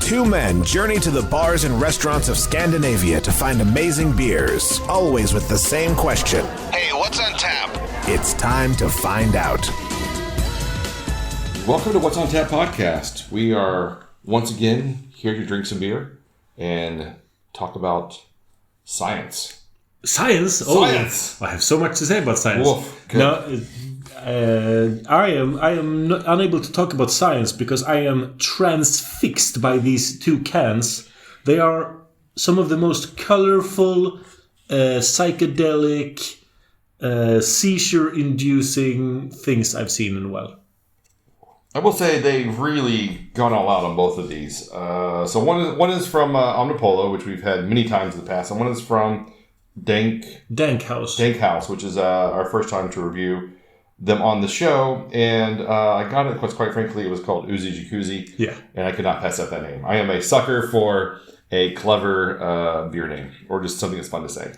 Two men journey to the bars and restaurants of Scandinavia to find amazing beers, always with the same question. Hey, what's on tap? It's time to find out. Welcome to What's on Tap podcast. We are once again here to drink some beer and talk about science. Science? Oh, Science! I have so much to say about science. Woof. Good. I am not unable to talk about science because I am transfixed by these two cans. They are some of the most colorful, psychedelic, seizure-inducing things I've seen in a while. I will say they've really gone all out on both of these. So one is from Omnipollo, which we've had many times in the past, and one is from DankHouse, which is our first time to review them on the show. And I got it because, quite frankly, it was called OOOzie Jacuzzi. Yeah. And I could not pass up that name. I am a sucker for a clever beer name, or just something that's fun to say.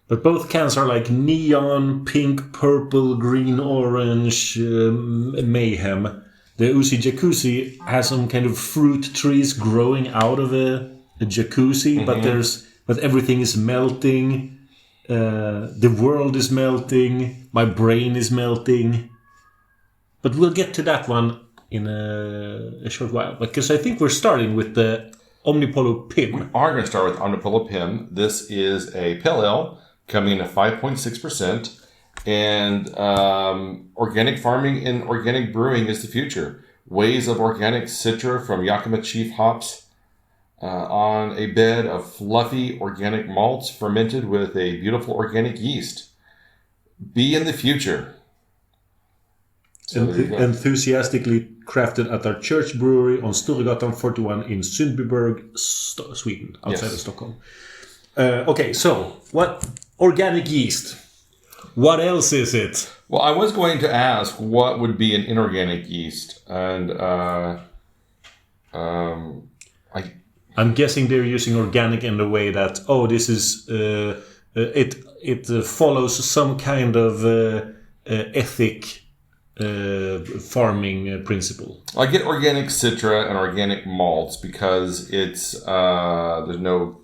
But both cans are like neon, pink, purple, green, orange, mayhem. The OOOzie Jacuzzi has some kind of fruit trees growing out of a jacuzzi, but everything is melting. The world is melting. My brain is melting. But we'll get to that one in a short while, because I think we're starting with the Omnipollo PIM. We are going to start with Omnipollo PIM. This is a paleale coming in at 5.6%. And organic farming and organic brewing is the future. Ways of organic citra from Yakima Chief hops on a bed of fluffy organic malts fermented with a beautiful organic yeast. Be in the future. So Enthusiastically crafted at our church brewery on Storegatan 41 in Sundbyberg, Sweden, outside of Stockholm. Okay, so what organic yeast? What else is it? Well, I was going to ask what would be an inorganic yeast, and I'm guessing they're using organic in the way that this is it follows some kind of ethic farming principle. I get organic citra and organic malts because it's there's no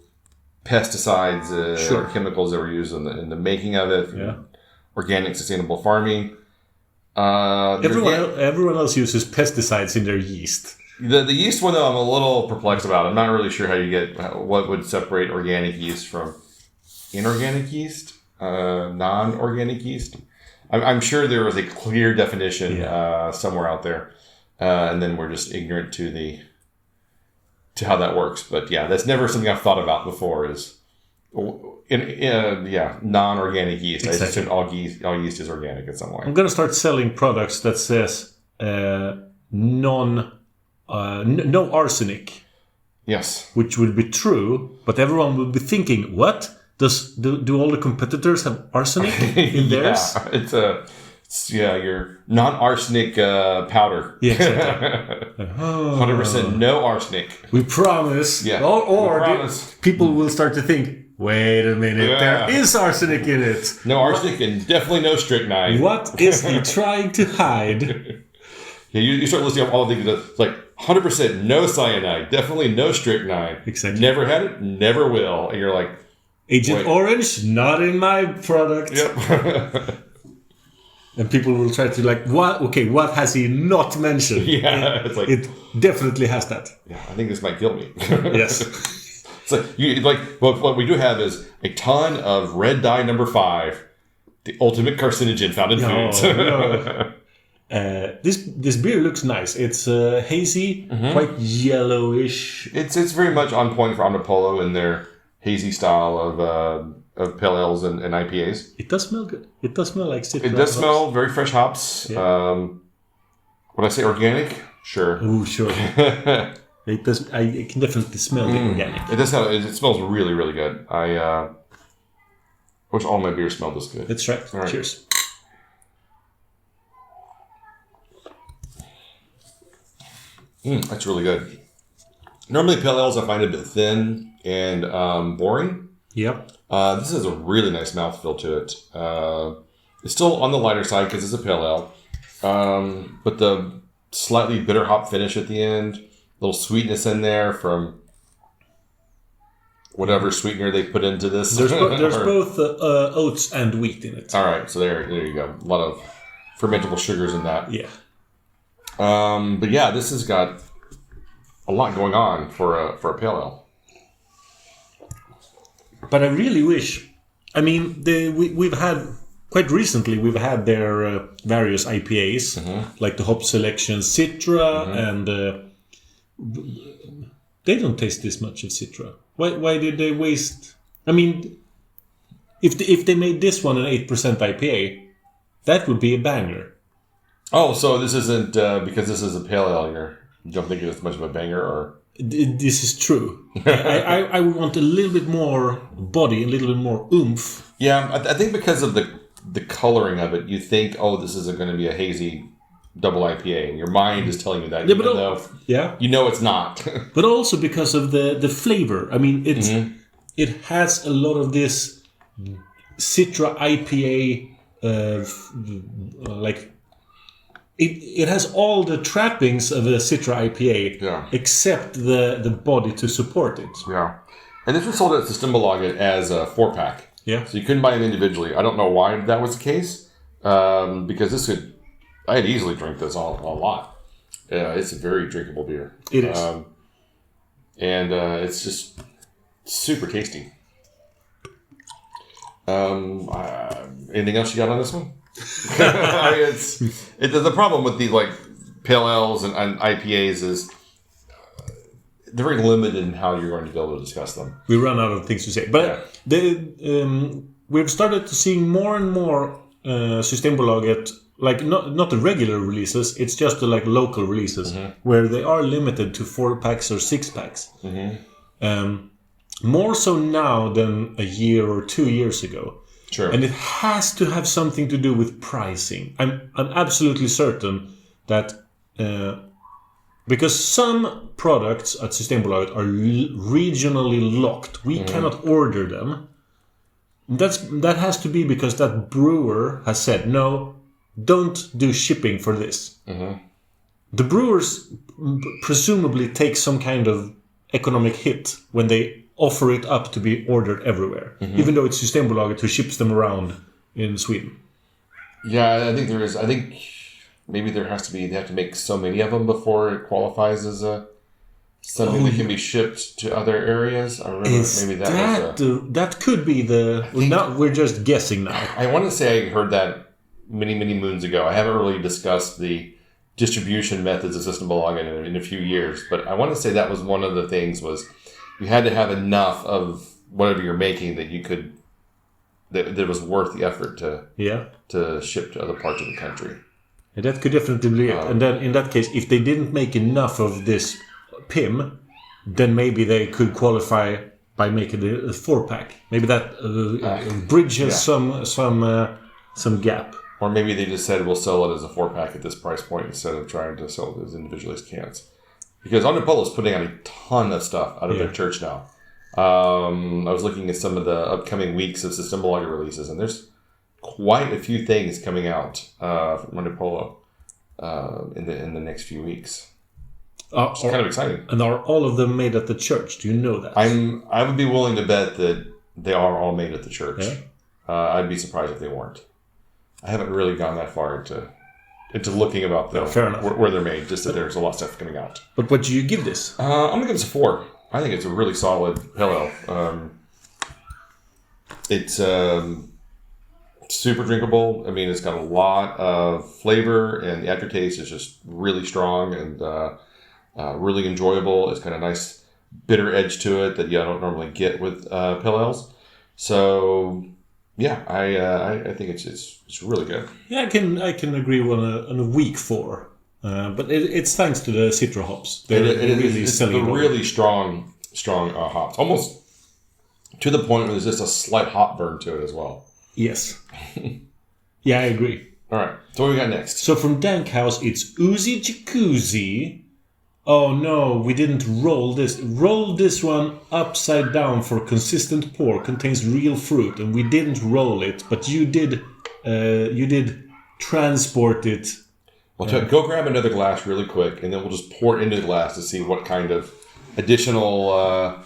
pesticides or chemicals that were used in the making of it. Yeah. Organic, sustainable farming. Everyone else uses pesticides in their yeast. The yeast one, though, I'm a little perplexed about. I'm not really sure how you get what would separate organic yeast from inorganic yeast, non-organic yeast. I'm sure there was a clear definition somewhere out there, and then we're just ignorant to how that works. But yeah, that's never something I've thought about before. Is non-organic yeast. Exactly. I assume all yeast is organic in some way. I'm going to start selling products that says no arsenic. Yes, which will be true, but everyone will be thinking, what? Do all the competitors have arsenic in theirs? It's your non-arsenic powder. Yeah, exactly. 100% no arsenic. We promise. Yeah, or we promise. People will start to think, wait a minute, there is arsenic in it. No arsenic and definitely no strychnine. What is he trying to hide? Yeah, you start listing off all the things that's like 100% no cyanide, definitely no strychnine. Exactly. Never had it, never will. And you're like, Agent Orange, not in my product. Yep. And people will try to what? Okay, what has he not mentioned? Yeah, it's like it definitely has that. Yeah, I think this might kill me. Yes. It's what we do have is a ton of red dye number 5, the ultimate carcinogen found in foods. No. This beer looks nice. It's hazy, quite yellowish. It's very much on point for Omnipollo in their hazy style of pale ales and IPAs. It does smell good. It does smell like citra. It does smell very fresh hops. Yeah. Would I say organic? Sure. Oh, sure. It does. I can definitely smell the organic. It does. It smells really, really good. I wish all my beers smelled this good. Let's try. Right. Cheers. That's really good. Normally, pale ales I find a bit thin and boring. Yep. This has a really nice mouthfeel to it. It's still on the lighter side because it's a pale ale, but the slightly bitter hop finish at the end, little sweetness in there from whatever sweetener they put into this. There's both oats and wheat in it. All right, so there you go. A lot of fermentable sugars in that. Yeah. But yeah, this has got a lot going on for a pale ale. But I really wish. I mean, we've had quite recently. We've had their various IPAs, like the hop selection Citra, and they don't taste this much of Citra. Why did they waste? I mean, if they made this one an 8% IPA, that would be a banger. Oh, so this isn't because this is a pale ale. You don't think it's much of a banger, or this is true. I would want a little bit more body, a little bit more oomph. Yeah, I think because of the coloring of it, you think, oh, this isn't going to be a hazy double IPA, and your mind is telling you that, Yeah, even though you know it's not. But also because of the flavor. I mean, it has a lot of this Citra IPA, like it has all the trappings of a Citra IPA, except the body to support it. Yeah, and this was sold at Systembolaget as a 4-pack. Yeah, so you couldn't buy them individually. I don't know why that was the case, because I'd easily drink this a lot. It's a very drinkable beer. It is. And it's just super tasty. Anything else you got on this one? I mean, the problem with these like pale ales and IPAs is they're very limited in how you're going to be able to discuss them. We run out of things to say. But we've started to see more and more Systembolaget, like not the regular releases, it's just the like local releases where they are limited to 4-packs or 6-packs. More so now than a year or 2 years ago. Sure. And it has to have something to do with pricing. I'm absolutely certain that because some products at Systembolaget are regionally locked, we cannot order them. That has to be because that brewer has said, no, don't do shipping for this. The brewers presumably take some kind of economic hit when they offer it up to be ordered everywhere, even though it's Systembolaget who ships them around in Sweden. Yeah, I think there is. I think maybe they have to make so many of them before it qualifies as something that can be shipped to other areas. I remember maybe that could be now we're just guessing now. I want to say I heard that many moons ago. I haven't really discussed the distribution methods of Systembolaget in a few years, but I want to say that was one of the things was you had to have enough of whatever you're making that you could that it was worth the effort to ship to other parts of the country. And that could definitely be it. And then in that case, if they didn't make enough of this PIM, then maybe they could qualify by making a 4-pack. Maybe that bridges some gap. Or maybe they just said we'll sell it as a 4-pack at this price point instead of trying to sell it as individually as cans. Because Omnipollo is putting out a ton of stuff out of their church now. I was looking at some of the upcoming weeks of Systembolaget releases, and there's quite a few things coming out from Omnipollo in the next few weeks. It's kind of exciting. And are all of them made at the church? Do you know that? I would be willing to bet that they are all made at the church. Yeah? I'd be surprised if they weren't. I haven't really gone that far into looking about them, where they're made, just that there's a lot of stuff coming out. But what do you give this? I'm going to give this a 4. I think it's a really solid pale ale. It's super drinkable. I mean, it's got a lot of flavor, and the aftertaste is just really strong and really enjoyable. It's got a nice bitter edge to it that you don't normally get with pale ales. So, yeah, I think it's really good. Yeah, I can agree on a weak 4. But it's thanks to the citra hops. It's really strong hops. Almost to the point where there's just a slight hop burn to it as well. Yes. Yeah, I agree. All right. So what we got next? So from DankHouse, it's OOOzie Jacuzzi. Oh no, we didn't roll this. Roll this one upside down for consistent pour. Contains real fruit, and we didn't roll it, but you did transport it Well, go grab another glass really quick, and then we'll just pour it into the glass to see what kind of additional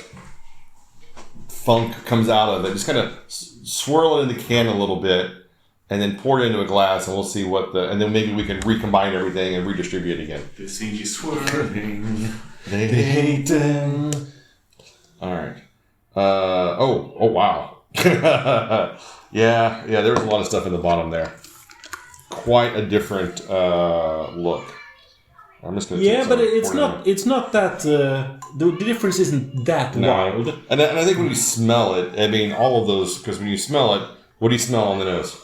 funk comes out of it. Just kind of swirl it in the can a little bit, and then pour it into a glass, and we'll see and then maybe we can recombine everything and redistribute it again. The sea swirling, they hate them. All right. Oh, wow. yeah, there was a lot of stuff in the bottom there. Quite a different look. I'm just going to. Yeah, but it's not that. The difference isn't that wild. And I think when you smell it, I mean, all of those, because when you smell it, what do you smell on the nose?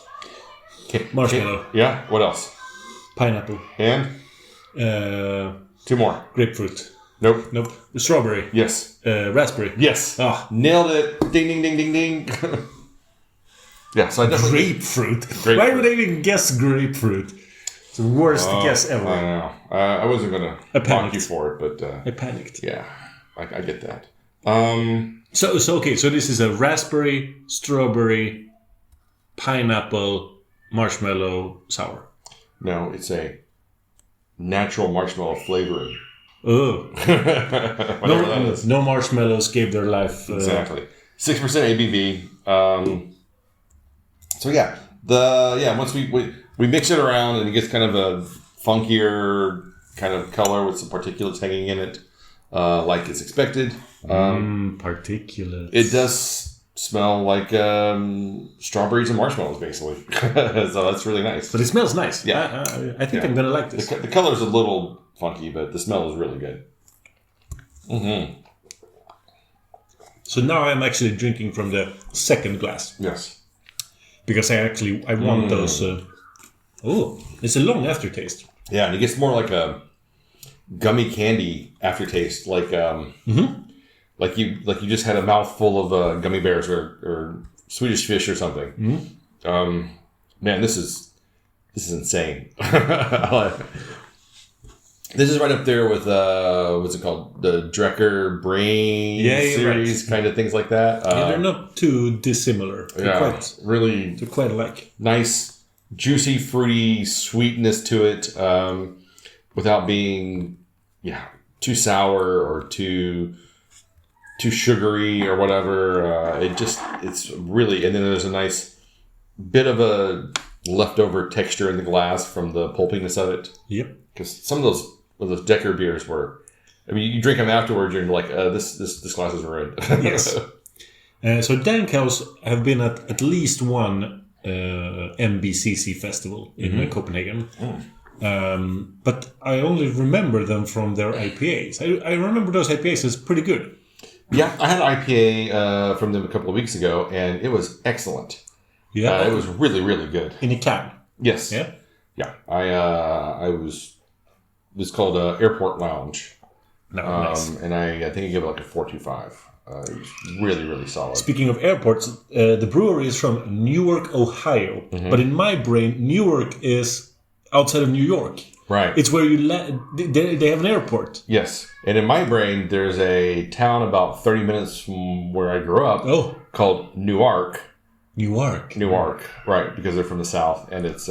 Marshmallow. Yeah. What else? Pineapple. And? 2 more. Grapefruit. Nope. Strawberry. Yes. Raspberry. Yes. Ah. Nailed it. Ding, ding, ding, ding, ding. Yeah, so I definitely... Grapefruit. Why would I even guess grapefruit? It's the worst guess ever. I know. I wasn't going to mock you for it, but... I panicked. Yeah, I get that. So this is a raspberry, strawberry, pineapple, marshmallow, sour. No, it's a natural marshmallow flavoring. Oh. No marshmallows gave their life. Exactly. 6% ABV. So yeah, once we mix it around and it gets kind of a funkier kind of color with some particulates hanging in it, like it's expected. Particulates. It does smell like strawberries and marshmallows, basically. So that's really nice. But it smells nice. Yeah, I think I'm gonna like this. The color's a little funky, but the smell is really good. Mm-hmm. So now I'm actually drinking from the second glass. Yes. Because I want those. It's a long aftertaste. Yeah, and it gets more like a gummy candy aftertaste, like you just had a mouthful of gummy bears or Swedish fish or something. Mm-hmm. Man, this is insane. This is right up there with what's it called, the Drecker Brain series, kind of things like that. They're not too dissimilar. They're quite alike. Nice, juicy, fruity sweetness to it, without being too sour or too sugary or whatever. It's really, and then there's a nice bit of a leftover texture in the glass from the pulpiness of it. Yep. Because some of those Decker beers were, I mean, you drink them afterwards and you're like, this glass is ruined. Yes. So DankHouse have been at least one MBCC festival in Copenhagen. But I only remember them from their IPAs. I remember those IPAs as pretty good. Yeah, I had an IPA from them a couple of weeks ago, and it was excellent. Yeah, it was really, really good. In a can. Yes. Yeah. Yeah. It was called Airport Lounge. Nice. And I think I gave it like a 4.25. It was really, really solid. Speaking of airports, the brewery is from Newark, Ohio. Mm-hmm. But in my brain, Newark is outside of New York. Right. It's where they have an airport. Yes. And in my brain, there's a town about 30 minutes from where I grew up called Newark. Newark. Right, because they're from the South. And it's...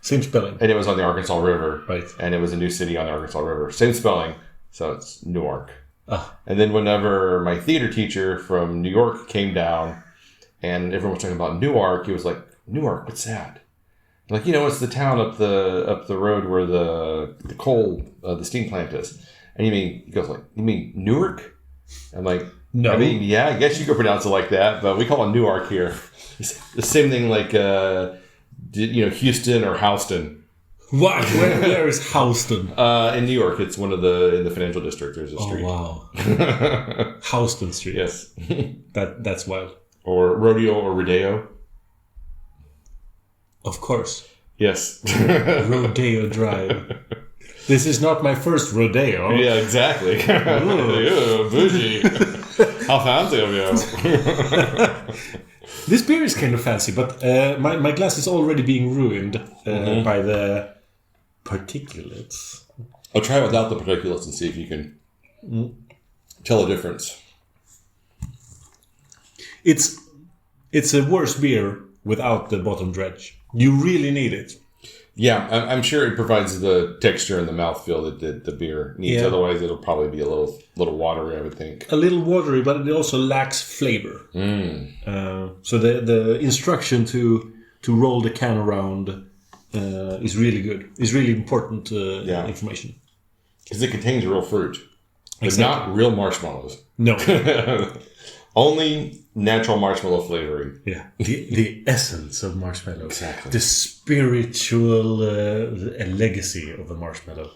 same spelling. And it was on the Arkansas River. Right. And it was a new city on the Arkansas River. Same spelling. So it's Newark. Ah. And then whenever my theater teacher from New York came down and everyone was talking about Newark, he was like, Newark, what's that? Like, it's the town up the road where the coal, the steam plant is. And he goes like, you mean Newark? I'm like, no. I mean, yeah, I guess you could pronounce it like that, but we call it Newark here. It's the same thing like, Houston or Houston. What? Where is Houston? In New York, it's one of in the financial district. There's a street. Oh wow, Houston Street. Yes, that's wild. Or rodeo or rodeo. Of course. Yes. Rodeo Drive. This is not my first rodeo. Yeah, exactly. Ooh, bougie. How fancy of you. This beer is kind of fancy, but my glass is already being ruined by the particulates. I'll try without the particulates and see if you can tell a difference. It's a worse beer without the bottom dredge. You really need it. Yeah, I'm sure it provides the texture and the mouthfeel that the beer needs. Yeah. Otherwise, it'll probably be a little watery, I would think. A little watery, but it also lacks flavor. So the instruction to roll the can around is really good. It's really important information. Because it contains real fruit, but Exactly. not real marshmallows. No. Only natural marshmallow flavoring. Yeah, the essence of marshmallow. Exactly. The spiritual legacy of the marshmallow.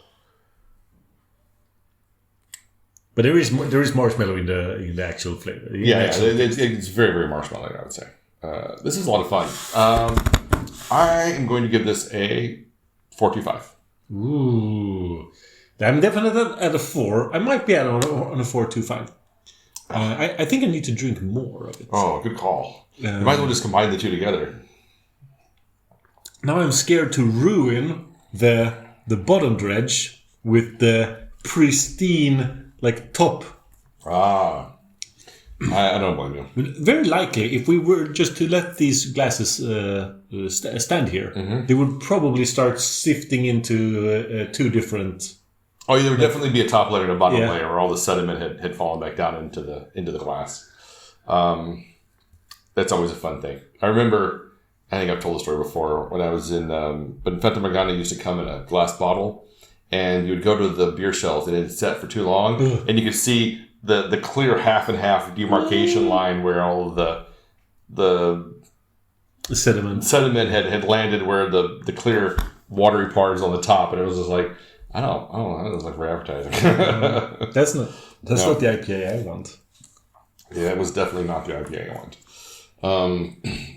But there is marshmallow in the actual flavor. It's very, very marshmallow, I would say. This is a lot of fun. I am going to give this a 4.25. Ooh, I'm definitely at a 4. I might be on a 4.25. I think I need to drink more of it. Oh, good call. You might as well just combine the two together. Now I'm scared to ruin the bottom dredge with the pristine top. I don't blame you. Very likely, if we were just to let these glasses stand here, they would probably start sifting into 2 different. Oh, there would definitely be a top layer and a bottom layer where all the sediment had fallen back down into the glass. That's always a fun thing. I remember, I think I've told the story before, when I was but Fata Morgana used to come in a glass bottle, and you would go to the beer shelves and it had set for too long, and you could see the clear half and half demarcation line where all of the sediment had landed, where the clear watery part is on the top, and it was just like, I don't know. That was like for advertising. That's not the IPA I want. Yeah, it was definitely not the IPA I want.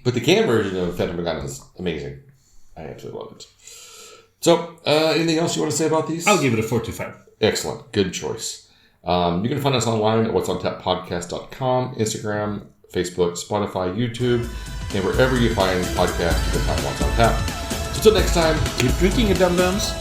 But the can version of Fata Morgana is amazing. I absolutely love it. So, anything else you want to say about these? I'll give it a 4.25. Excellent. Good choice. You can find us online at what'sontappodcast.com, Instagram, Facebook, Spotify, YouTube, and wherever you find podcasts, you can find What's on Tap. So, until next time, Keep drinking it, dum-dums.